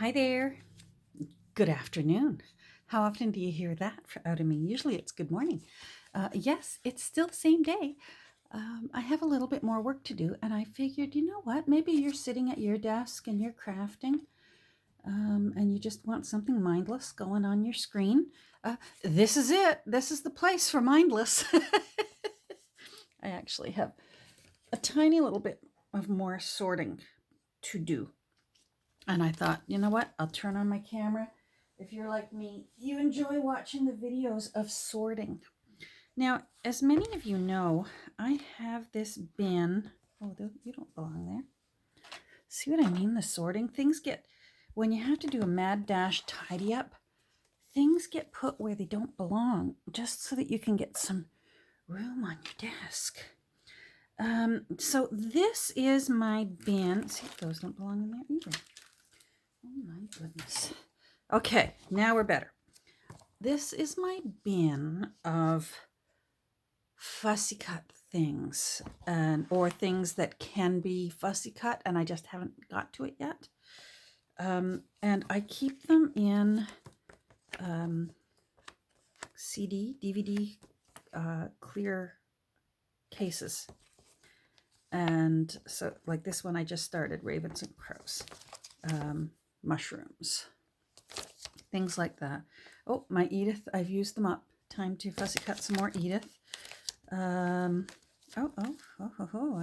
Hi there. Good afternoon. How often do you hear that out of me? Usually it's good morning. Yes, it's still the same day. I have a little bit more work to do, and I figured, you know what? Maybe you're sitting at your desk and you're crafting, and you just want something mindless going on your screen. This is it. This is the place for mindless. I actually have a tiny little bit of more sorting to do. And I thought, you know what? I'll turn on my camera. If you're like me, you enjoy watching the videos of sorting. Now, as many of you know, I have this bin. Oh, you don't belong there. See what I mean? The sorting. Things get, when you have to do a mad dash tidy up, things get put where they don't belong, just so that you can get some room on your desk. So this is my bin. See, those don't belong in there either. Oh my goodness. Okay, now we're better. This is my bin of fussy cut things, or things that can be fussy cut, and I just haven't got to it yet. And I keep them in CD, DVD, clear cases. And so, like this one I just started, Ravens and Crows, mushrooms, things like that. Oh, my Edith, I've used them up. Time to fussy cut some more Edith. I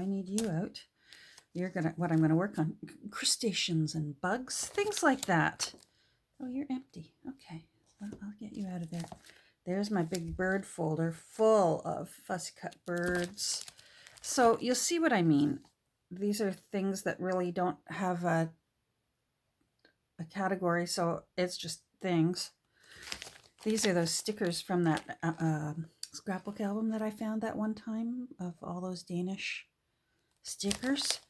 need you out. What I'm gonna work on, crustaceans and bugs, things like that. Oh, you're empty. Okay, well, I'll get you out of there. There's my big bird folder full of fussy cut birds. So you'll see what I mean. These are things that really don't have a category, so it's just things. These are those stickers from that scrapbook album that I found that one time of all those Danish stickers.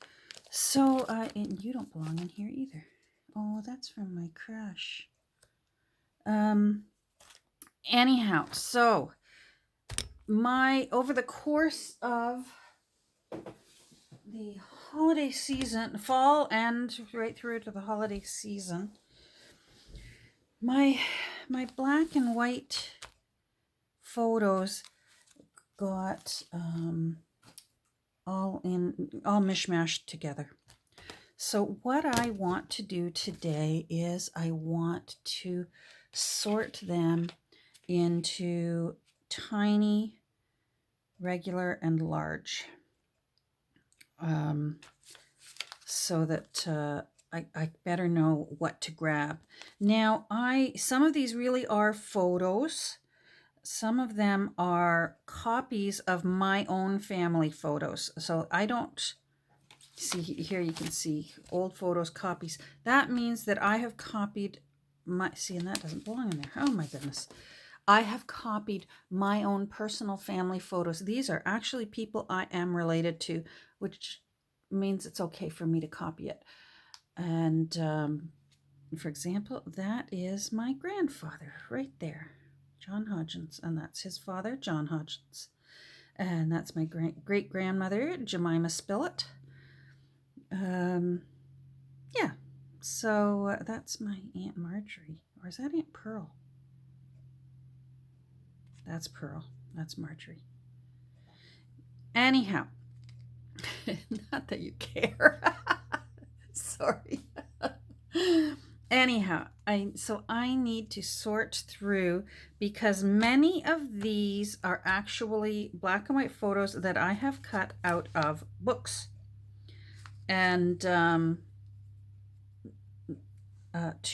So, and you don't belong in here either. Oh, that's from my crush. Anyhow, so over the course of the holiday season, fall and right through to the holiday season, my black and white photos got all mishmashed together. So what I want to do today is I want to sort them into tiny, regular, and large, so that I better know what to grab. Now, some of these really are photos. Some of them are copies of my own family photos. So I don't see here, you can see old photos, copies. That means that I have copied and that doesn't belong in there. Oh my goodness. I have copied my own personal family photos. These are actually people I am related to, which means it's okay for me to copy it. And for example, that is my grandfather right there, John Hodgins, and that's his father, John Hodgins. And that's my great-grandmother, Jemima Spillett. Yeah, so that's my Aunt Marjorie. Or is that Aunt Pearl? That's Pearl. That's Marjorie. Anyhow, not that you care. Sorry. Anyhow, I need to sort through, because many of these are actually black and white photos that I have cut out of books, and to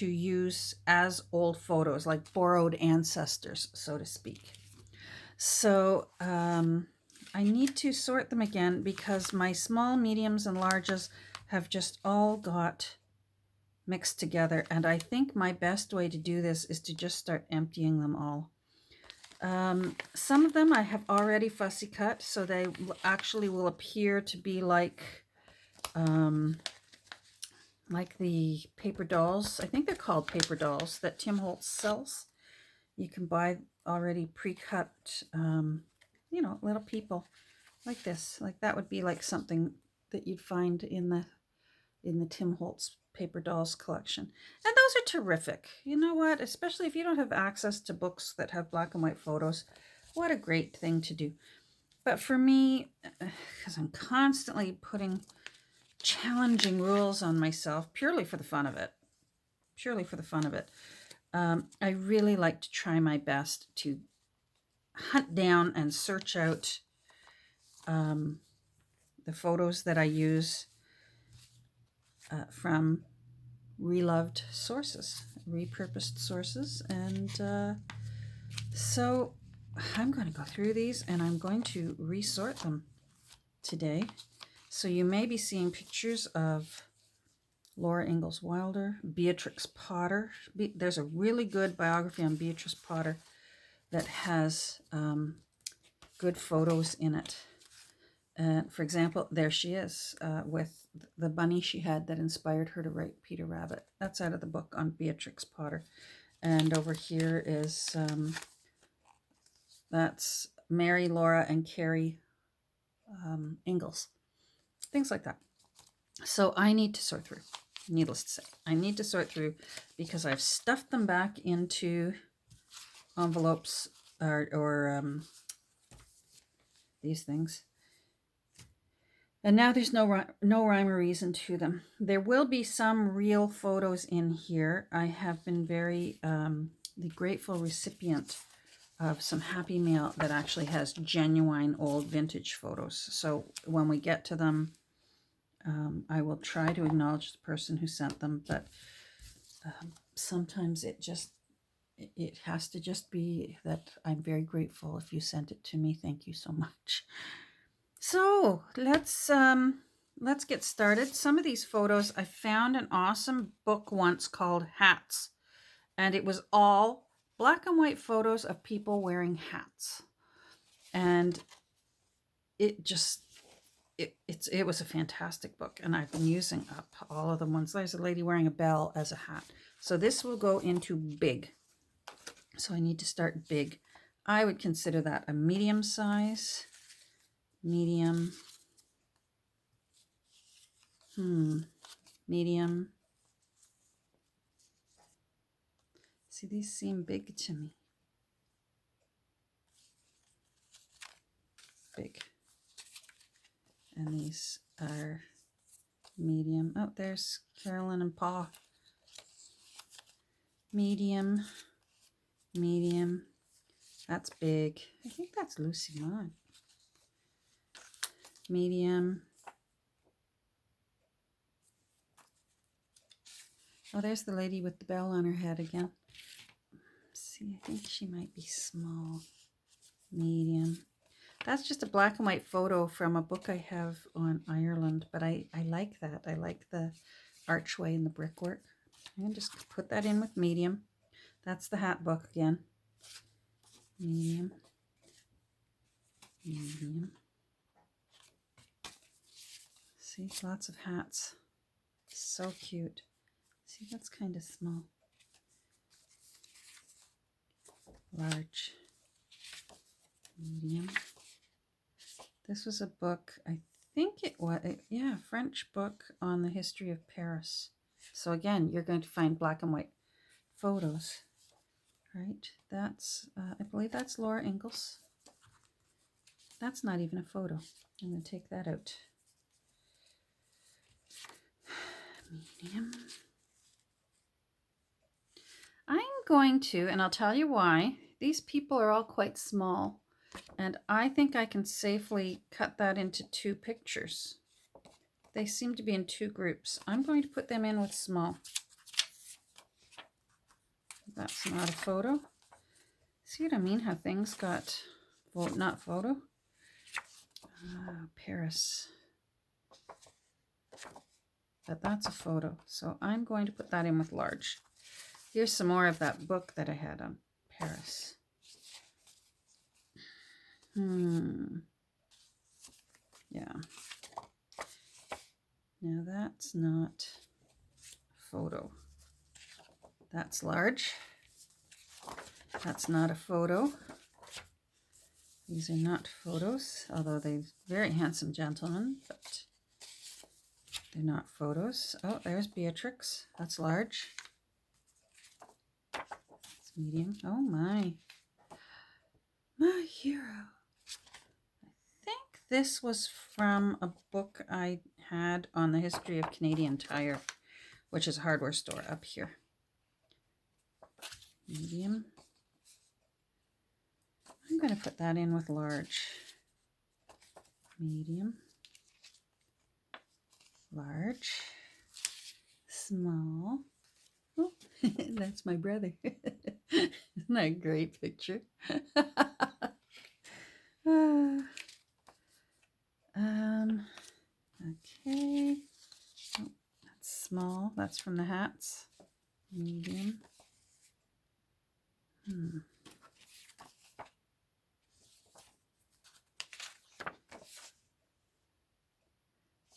use as old photos, like borrowed ancestors, so to speak. So I need to sort them again, because my small, mediums, and larges have just all got mixed together, and I think my best way to do this is to just start emptying them all. Some of them I have already fussy cut, so they actually will appear to be like the paper dolls. I think they're called paper dolls that Tim Holtz sells. You can buy already pre-cut, little people like this. Like that would be like something that you'd find in the Tim Holtz paper dolls collection. And those are terrific. You know what? Especially if you don't have access to books that have black and white photos, what a great thing to do. But for me, because I'm constantly putting challenging rules on myself purely for the fun of it, I really like to try my best to hunt down and search out the photos that I use from reloved sources, repurposed sources. And so I'm going to go through these and I'm going to resort them today. So you may be seeing pictures of Laura Ingalls Wilder, Beatrix Potter. There's a really good biography on Beatrix Potter that has good photos in it. For example, there she is with the bunny she had that inspired her to write Peter Rabbit. That's out of the book on Beatrix Potter. And over here is, that's Mary, Laura, and Carrie Ingalls. Things like that. So I need to sort through, needless to say. I need to sort through because I've stuffed them back into envelopes or these things. And now there's no rhyme or reason to them. There will be some real photos in here. I have been very the grateful recipient of some Happy Mail that actually has genuine old vintage photos. So when we get to them, I will try to acknowledge the person who sent them, but sometimes it has to just be that I'm very grateful if you sent it to me. Thank you so much. So let's get started. Some of these photos, I found an awesome book once called Hats, and it was all black and white photos of people wearing hats. And it was a fantastic book, and I've been using up all of the ones. There's a lady wearing a bell as a hat. So this will go into big. So I need to start big. I would consider that a medium size. Medium. Medium. See, these seem big to me. Big. And these are medium. Oh, there's Carolyn and Pa. Medium. Medium. That's big. I think that's Lucy Maud. Medium. Oh, there's the lady with the bell on her head again. See, I think she might be small. Medium. That's just a black and white photo from a book I have on Ireland, but I like that. I like the archway and the brickwork. I'm going to just put that in with medium. That's the hat book again. Medium. Medium. See, lots of hats. So cute. See, that's kind of small. Large. Medium. This was a book, I think it was, yeah, French book on the history of Paris. So again, you're going to find black and white photos, right? That's, I believe that's Laura Ingalls. That's not even a photo. I'm going to take that out. Medium. I'm going to, and I'll tell you why, these people are all quite small. And I think I can safely cut that into two pictures. They seem to be in two groups. I'm going to put them in with small. That's not a photo. See what I mean? How things got, well, not photo. Paris. But that's a photo. So I'm going to put that in with large. Here's some more of that book that I had on Paris. Yeah. Now that's not a photo. That's large. That's not a photo. These are not photos, although they're very handsome gentlemen, but They're not photos. Oh, there's Beatrix. That's large. It's medium. Oh my. My hero. I think this was from a book I had on the history of Canadian Tire, which is a hardware store up here. Medium. I'm going to put that in with large. Medium. Large. Small. Oh, that's my brother. Isn't that a great picture? Okay. Oh, that's small. That's from the hats. Medium.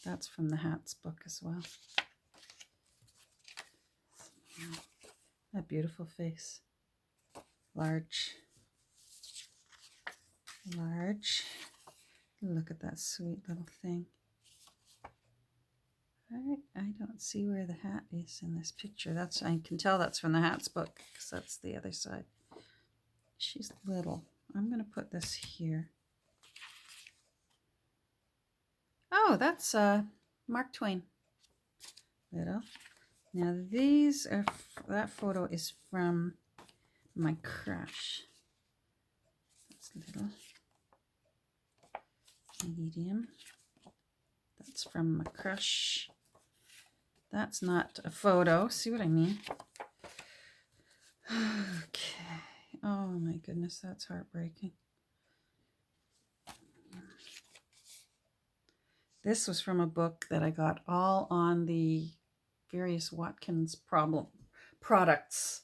That's from the hats book as well. That beautiful face. Large. Large. Look at that sweet little thing. I don't see where the hat is in this picture. I can tell that's from the hats book because that's the other side. She's little. I'm going to put this here. Oh, that's Mark Twain. Little. Now these are, that photo is from my crush. That's little. Medium. That's from my crush. That's not a photo. See what I mean? Okay. Oh my goodness, that's heartbreaking. This was from a book that I got all on the various Watkins products.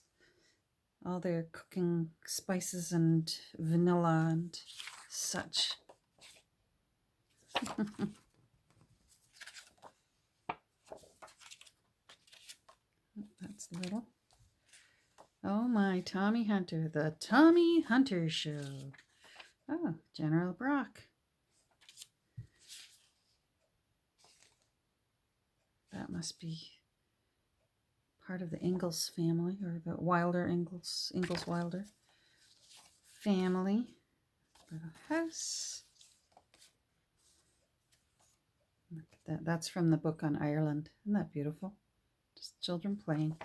All their cooking spices and vanilla and such. That's little. Oh my, Tommy Hunter, the Tommy Hunter Show. Oh, General Brock. That must be part of the Ingalls family, or the Wilder Ingalls Wilder family. Little house. Look at that. That's from the book on Ireland. Isn't that beautiful? Just children playing.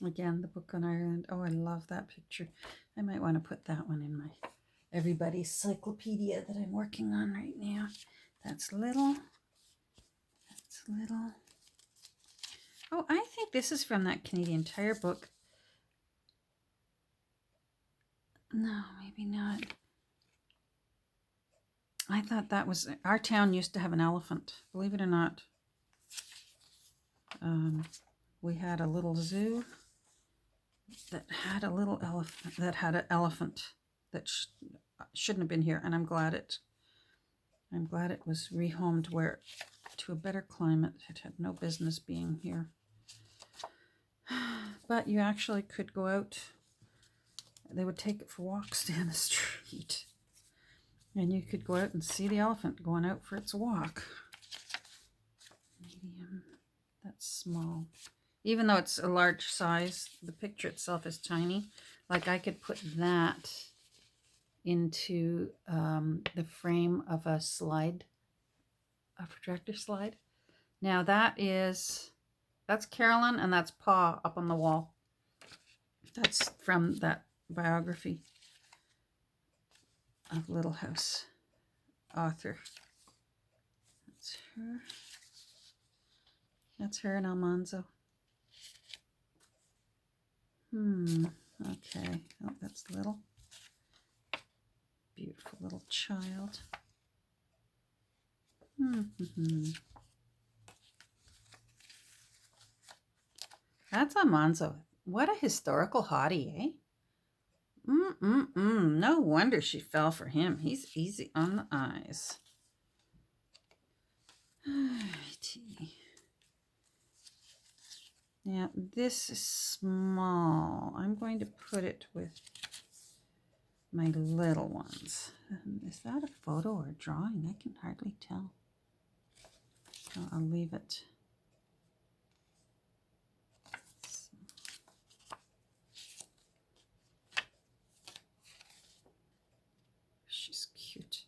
Again, the book on Ireland. Oh, I love that picture. I might want to put that one in my Everybody's Cyclopedia that I'm working on right now. That's little. That's little. Oh, I think this is from that Canadian Tire book. No, maybe not. I thought that was, our town used to have an elephant, believe it or not. We had a little zoo that had a little elephant, that had an elephant that shouldn't have been here, and I'm glad it was rehomed to a better climate. It had no business being here. But you actually could go out. They would take it for walks down the street. And you could go out and see the elephant going out for its walk. Medium. That's small. Even though it's a large size, the picture itself is tiny. Like I could put that into the frame of a projector slide. Now that's Carolyn, and that's Pa up on the wall. That's from that biography of Little House author. That's her. That's her and Almanzo. Okay. Oh, that's little. Beautiful little child. That's Almanzo. What a historical hottie, eh? No wonder she fell for him. He's easy on the eyes. Now, this is small. I'm going to put it with my little ones. Is that a photo or a drawing? I can hardly tell. So I'll leave it. She's cute.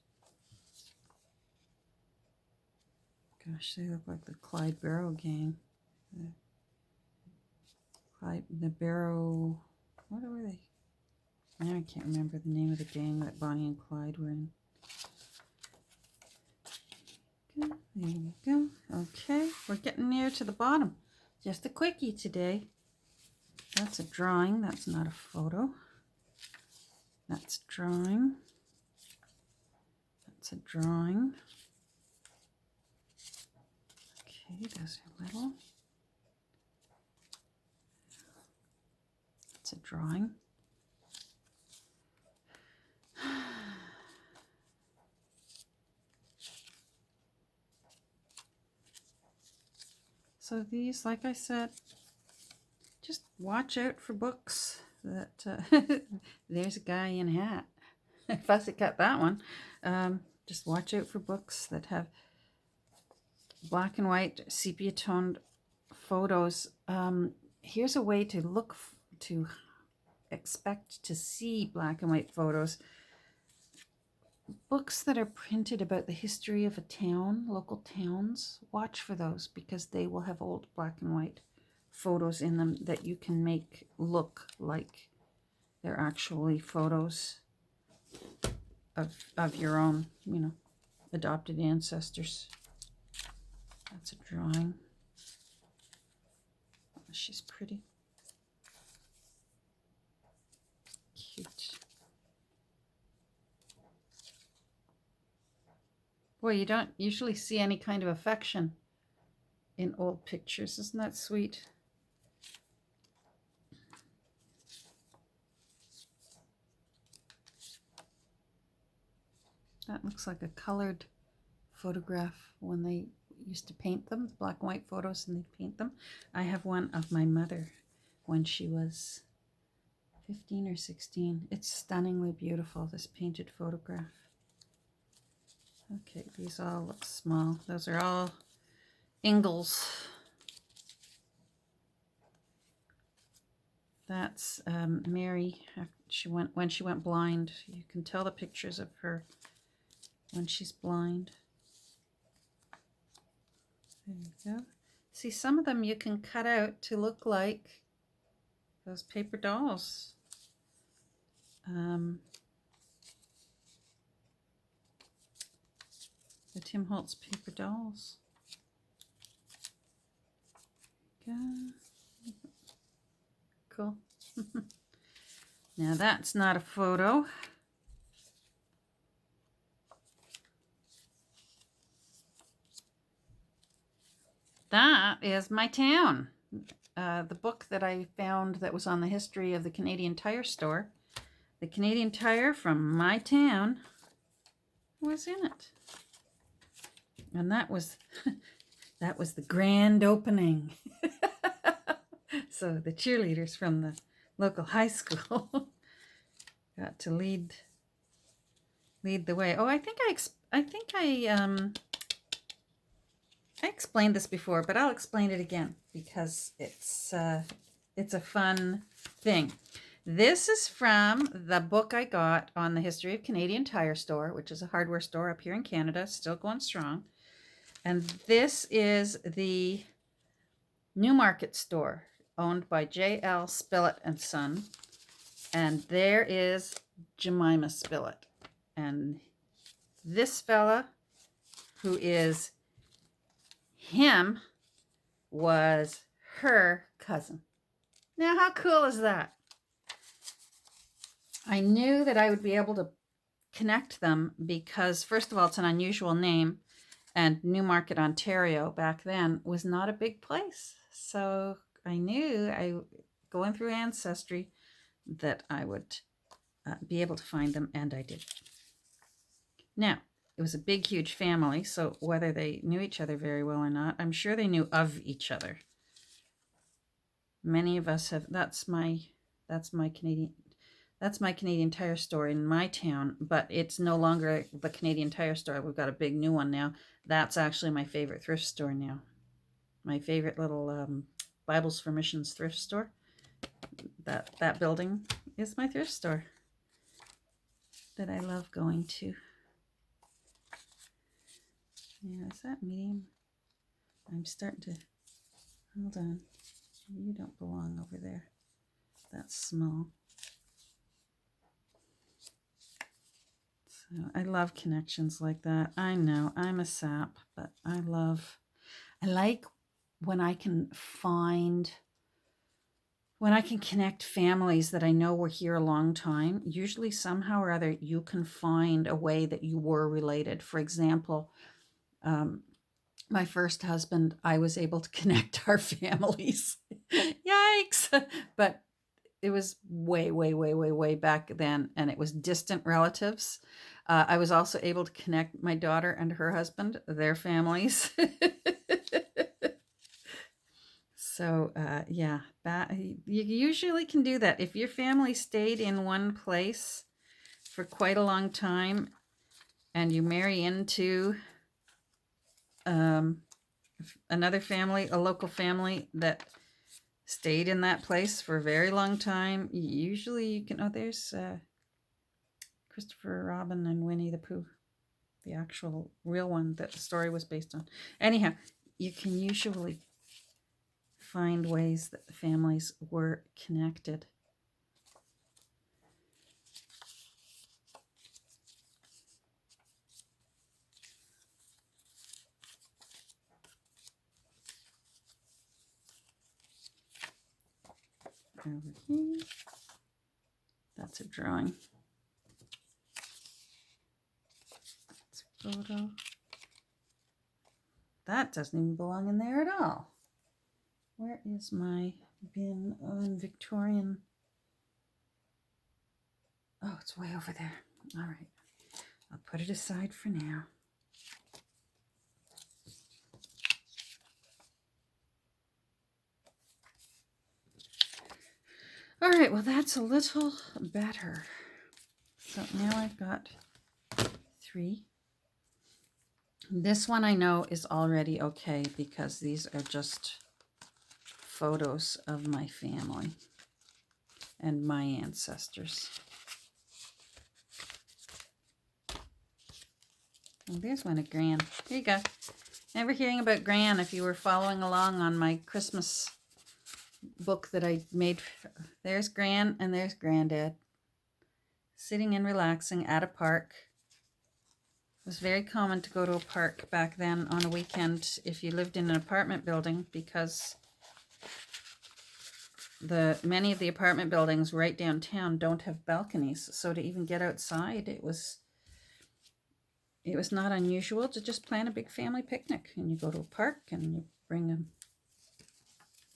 Gosh, they look like the Clyde Barrow gang. The Barrow, what were they? I can't remember the name of the gang that Bonnie and Clyde were in. Good, there we go. Okay, we're getting near to the bottom. Just a quickie today. That's a drawing. That's not a photo. That's a drawing. That's a drawing. Okay, those are little. That's a drawing. So these, like I said, just watch out for books that, there's a guy in a hat. Fussy cut that one. Just watch out for books that have black and white sepia toned photos. Here's a way to look to expect to see black and white photos. Books that are printed about the history of a town, local towns, watch for those because they will have old black and white photos in them that you can make look like they're actually photos of your own, you know, adopted ancestors. That's a drawing. Oh, she's pretty. Cute. Boy, you don't usually see any kind of affection in old pictures. Isn't that sweet? That looks like a colored photograph when they used to paint them, black and white photos, and they'd paint them. I have one of my mother when she was 15 or 16. It's stunningly beautiful, this painted photograph. Okay, these all look small. Those are all Ingalls. That's Mary. When she went blind. You can tell the pictures of her when she's blind. There you go. See, some of them you can cut out to look like those paper dolls. The Tim Holtz paper dolls. Go. Cool. Now that's not a photo. That is my town. The book that I found that was on the history of the Canadian Tire store. The Canadian Tire from my town was in it. And that was that was the grand opening. So the cheerleaders from the local high school got to lead the way. Oh, I think I explained this before, but I'll explain it again because it's a fun thing. This is from the book I got on the history of Canadian Tire store, which is a hardware store up here in Canada, still going strong. And this is the Newmarket store, owned by J.L. Spillett and Son. And there is Jemima Spillett. And this fella, who is him, was her cousin. Now, how cool is that? I knew that I would be able to connect them because, first of all, it's an unusual name. And Newmarket, Ontario, back then, was not a big place. So I knew, going through Ancestry, that I would be able to find them, and I did. Now, it was a big, huge family, so whether they knew each other very well or not, I'm sure they knew of each other. Many of us have, that's my Canadian, That's my Canadian Tire store in my town, but it's no longer the Canadian Tire store. We've got a big new one now. That's actually my favorite thrift store now. My favorite little Bibles for Missions thrift store. That building is my thrift store that I love going to. Yeah, is that medium? I'm starting to, hold on. You don't belong over there. That's small. So I love connections like that. I know I'm a sap, but I like when I can connect families that I know were here a long time. Usually somehow or other you can find a way that you were related. For example, my first husband, I was able to connect our families. Yikes! But it was way, way, way, way, way back then, and it was distant relatives. I was also able to connect my daughter and her husband, their families. So, yeah, you usually can do that. If your family stayed in one place for quite a long time and you marry into another family, a local family that stayed in that place for a very long time, usually you can, oh, there's Christopher Robin and Winnie the Pooh, the actual real one that the story was based on. Anyhow, you can usually find ways that the families were connected. Over here, that's a drawing. That's a photo. That doesn't even belong in there at all. Where is my bin on Victorian? Oh, it's way over there. All right. I'll put it aside for now. All right, well, that's a little better. So now I've got 3. This one I know is already okay because these are just photos of my family and my ancestors. Oh, there's one of Gran. Here you go. Never hearing about Gran if you were following along on my Christmas book that I made. There's Gran and there's Granddad sitting and relaxing at a park. It was very common to go to a park back then on a weekend if you lived in an apartment building, because many of the apartment buildings right downtown don't have balconies. So to even get outside, it was not unusual to just plan a big family picnic, and you go to a park and you bring a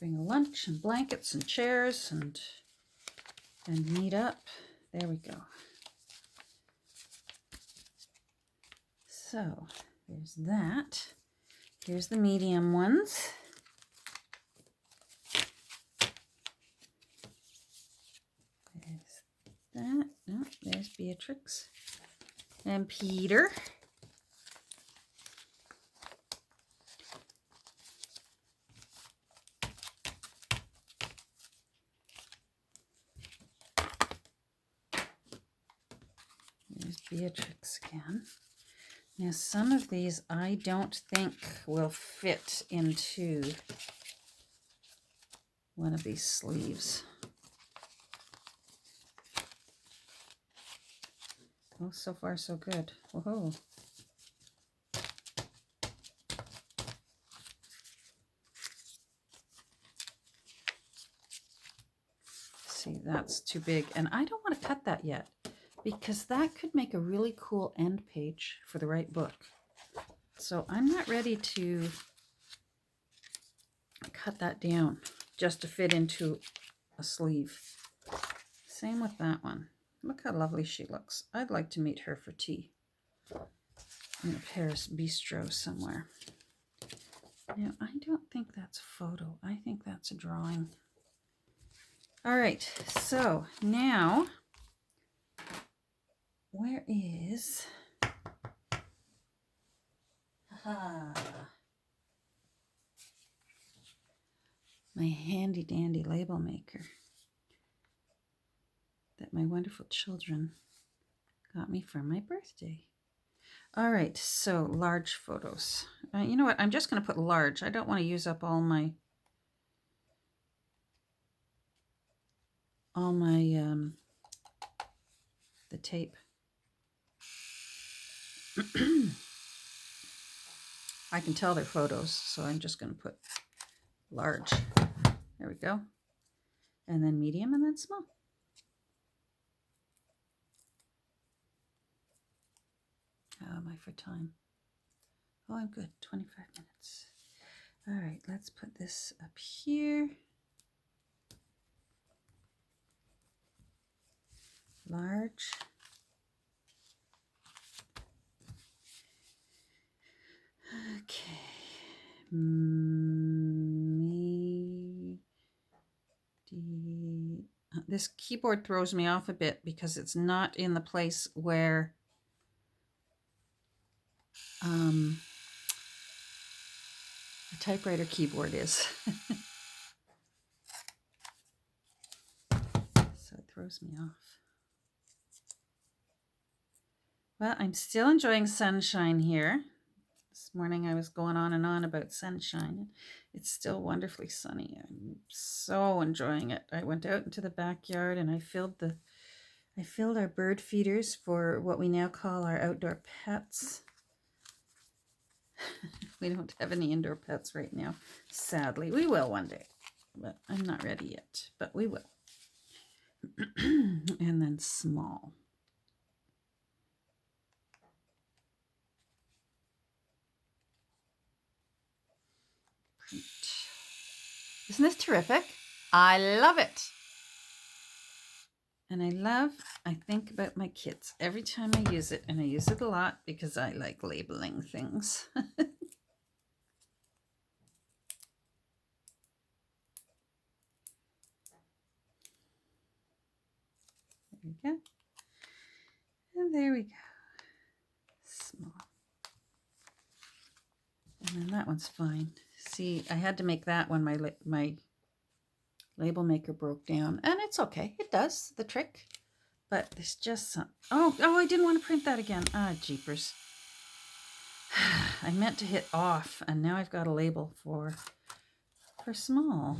lunch and blankets and chairs and meet up. There we go. So there's that. Here's the medium ones. There's that. No, there's Beatrix and Peter. There's Beatrix again. Now, some of these I don't think will fit into one of these sleeves. Oh, so far so good. Whoa. See, that's too big. And I don't want to cut that yet, because that could make a really cool end page for the right book. So I'm not ready to cut that down just to fit into a sleeve. Same with that one. Look how lovely she looks. I'd like to meet her for tea in a Paris bistro somewhere. Now, I don't think that's a photo. I think that's a drawing. All right, so now where is... my handy dandy label maker that my wonderful children got me for my birthday. All right, so large photos. You know what? I'm just going to put large. I don't want to use up all my the tape. I can tell they're photos, so I'm just going to put large. There we go. And then medium and then small. How am I for time? Oh, I'm good. 25 minutes. All right, let's put this up here. Large. Okay. This keyboard throws me off a bit because it's not in the place where the typewriter keyboard is. So it throws me off. Well, I'm still enjoying sunshine here. This morning I was going on and on about sunshine. It's still wonderfully sunny. I'm so enjoying it. I went out into the backyard and I filled our bird feeders for what we now call our outdoor pets. We don't have any indoor pets right now, sadly. We will one day, but I'm not ready yet, but we will. And then small. Print. Isn't this terrific? I love it. And I think about my kids every time I use it, and I use it a lot because I like labeling things. There we go. And there we go. Small. And then that one's fine. See, I had to make that one my label maker broke down, and it's okay. It does the trick, but there's just some. Oh, I didn't want to print that again. Ah, jeepers. I meant to hit off, and now I've got a label for small.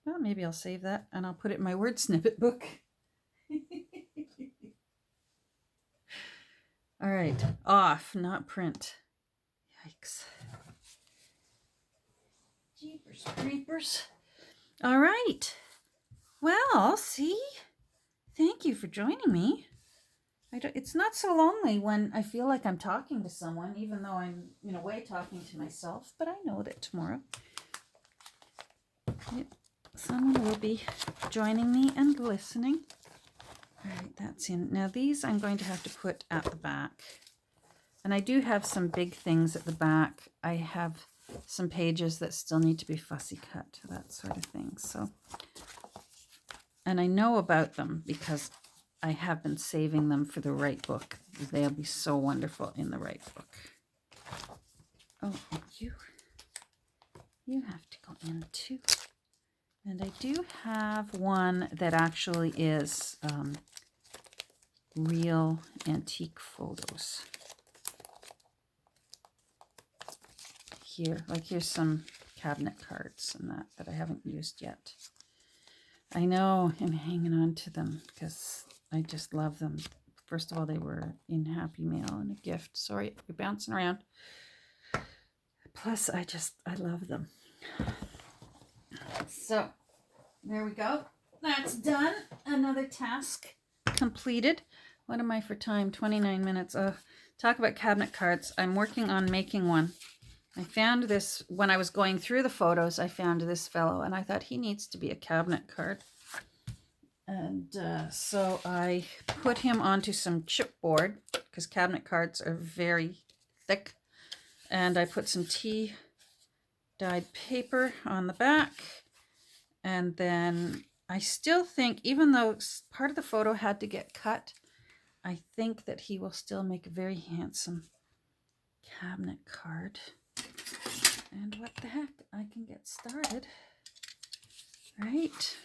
Well, maybe I'll save that, and I'll put it in my word snippet book. All right, off, not print. Yikes. Jeepers creepers. All right. Well, see? Thank you for joining me. It's not so lonely when I feel like I'm talking to someone, even though I'm, in a way, talking to myself. But I know that tomorrow someone will be joining me and listening. All right, that's in. Now, these I'm going to have to put at the back. And I do have some big things at the back. I have some pages that still need to be fussy cut, that sort of thing. So, and I know about them because I have been saving them for the right book. They'll be so wonderful in the right book. Oh, and you have to go in too. And I do have one that actually is real antique photos. Here, like here's some cabinet cards and that I haven't used yet. I know I'm hanging on to them because I just love them. First of all, they were in Happy Mail and a gift. Sorry, you're bouncing around. Plus, I love them. So, there we go. That's done. Another task completed. What am I for time? 29 minutes. Talk about cabinet cards. I'm working on making one. I found this, when I was going through the photos, I found this fellow, and I thought he needs to be a cabinet card. And so I put him onto some chipboard, because cabinet cards are very thick. And I put some tea dyed paper on the back. And then I still think, even though part of the photo had to get cut, I think that he will still make a very handsome cabinet card. And what the heck, I can get started, right?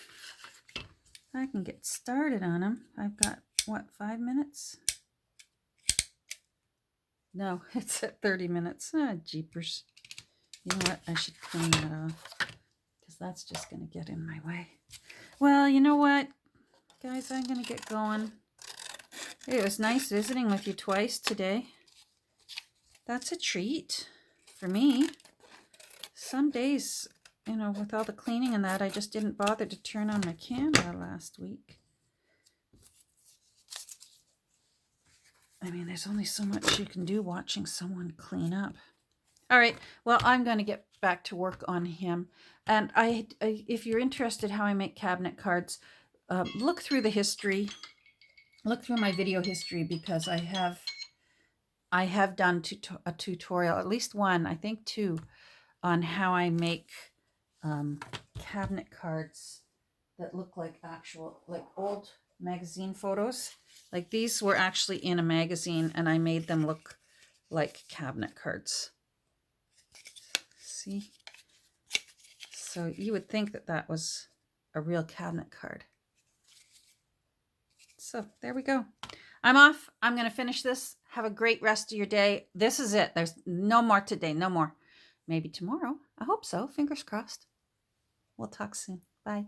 I can get started on him. I've got, what, 5 minutes? No, it's at 30 minutes. Ah, jeepers. You know what? I should clean that off because that's just going to get in my way. Well, you know what, guys? I'm going to get going. Hey, it was nice visiting with you twice today. That's a treat for me. Some days, you know, with all the cleaning and that, I just didn't bother to turn on my camera last week. I mean, there's only so much you can do watching someone clean up. All right, well, I'm going to get back to work on him. And if you're interested how I make cabinet cards, look through the history. Look through my video history because I have done a tutorial, at least one, I think two, on how I make cabinet cards that look like like old magazine photos. Like these were actually in a magazine and I made them look like cabinet cards. See? So you would think that that was a real cabinet card. So there we go. I'm off. I'm going to finish this. Have a great rest of your day. This is it. There's no more today. No more. Maybe tomorrow. I hope so. Fingers crossed. We'll talk soon. Bye.